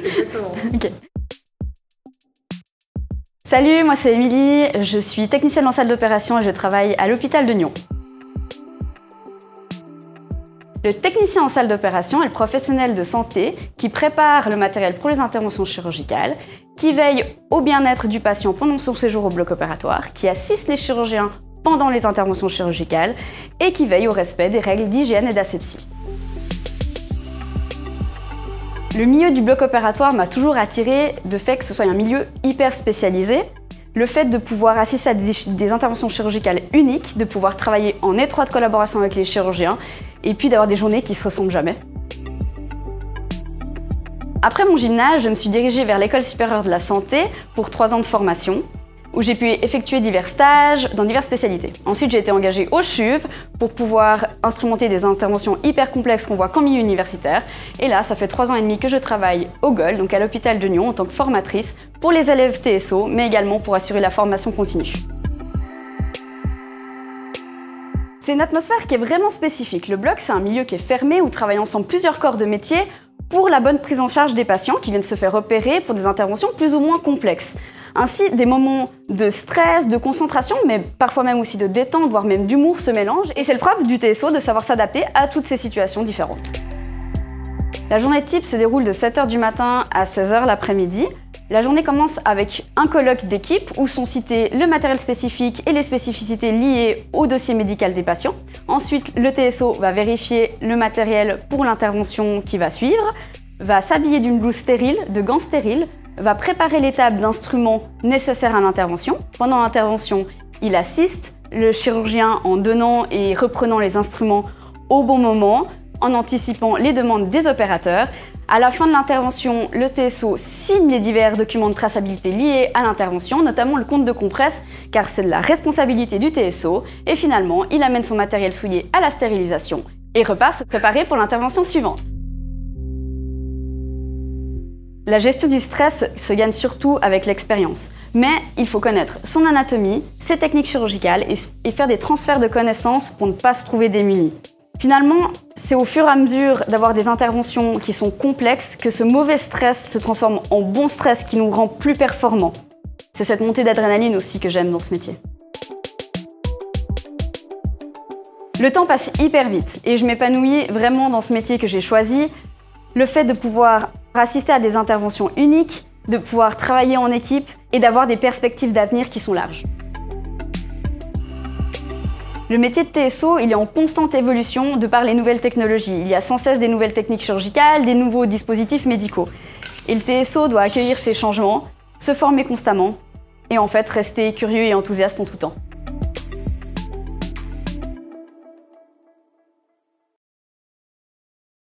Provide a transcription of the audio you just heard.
Exactement. Ok. Salut, moi c'est Émilie, je suis technicienne en salle d'opération et je travaille à l'hôpital de Nyon. Le technicien en salle d'opération est le professionnel de santé qui prépare le matériel pour les interventions chirurgicales, qui veille au bien-être du patient pendant son séjour au bloc opératoire, qui assiste les chirurgiens pendant les interventions chirurgicales et qui veille au respect des règles d'hygiène et d'asepsie. Le milieu du bloc opératoire m'a toujours attiré de fait que ce soit un milieu hyper spécialisé. Le fait de pouvoir assister à des interventions chirurgicales uniques, de pouvoir travailler en étroite collaboration avec les chirurgiens et puis d'avoir des journées qui se ressemblent jamais. Après mon gymnase, je me suis dirigée vers l'École supérieure de la santé pour 3 ans de formation, où j'ai pu effectuer divers stages dans diverses spécialités. Ensuite, j'ai été engagée au CHUV pour pouvoir instrumenter des interventions hyper complexes qu'on voit qu'en milieu universitaire. Et là, ça fait 3 ans et demi que je travaille au GOL, donc à l'hôpital de Nyon, en tant que formatrice pour les élèves TSO, mais également pour assurer la formation continue. C'est une atmosphère qui est vraiment spécifique. Le bloc, c'est un milieu qui est fermé où travaillent ensemble plusieurs corps de métier pour la bonne prise en charge des patients qui viennent se faire opérer pour des interventions plus ou moins complexes. Ainsi, des moments de stress, de concentration, mais parfois même aussi de détente, voire même d'humour se mélangent. Et c'est le propre du TSO de savoir s'adapter à toutes ces situations différentes. La journée type se déroule de 7 h du matin à 16 h l'après-midi. La journée commence avec un colloque d'équipe où sont cités le matériel spécifique et les spécificités liées au dossier médical des patients. Ensuite, le TSO va vérifier le matériel pour l'intervention qui va suivre, va s'habiller d'une blouse stérile, de gants stériles, va préparer les tables d'instruments nécessaires à l'intervention. Pendant l'intervention, il assiste le chirurgien en donnant et reprenant les instruments au bon moment, en anticipant les demandes des opérateurs. À la fin de l'intervention, le TSO signe les divers documents de traçabilité liés à l'intervention, notamment le compte de compresse, car c'est de la responsabilité du TSO. Et finalement, il amène son matériel souillé à la stérilisation et repart se préparer pour l'intervention suivante. La gestion du stress se gagne surtout avec l'expérience, mais il faut connaître son anatomie, ses techniques chirurgicales et faire des transferts de connaissances pour ne pas se trouver démuni. Finalement, c'est au fur et à mesure d'avoir des interventions qui sont complexes que ce mauvais stress se transforme en bon stress qui nous rend plus performants. C'est cette montée d'adrénaline aussi que j'aime dans ce métier. Le temps passe hyper vite et je m'épanouis vraiment dans ce métier que j'ai choisi. Le fait de pouvoir assister à des interventions uniques, de pouvoir travailler en équipe et d'avoir des perspectives d'avenir qui sont larges. Le métier de TSO, il est en constante évolution de par les nouvelles technologies. Il y a sans cesse des nouvelles techniques chirurgicales, des nouveaux dispositifs médicaux. Et le TSO doit accueillir ces changements, se former constamment et en fait rester curieux et enthousiaste en tout temps.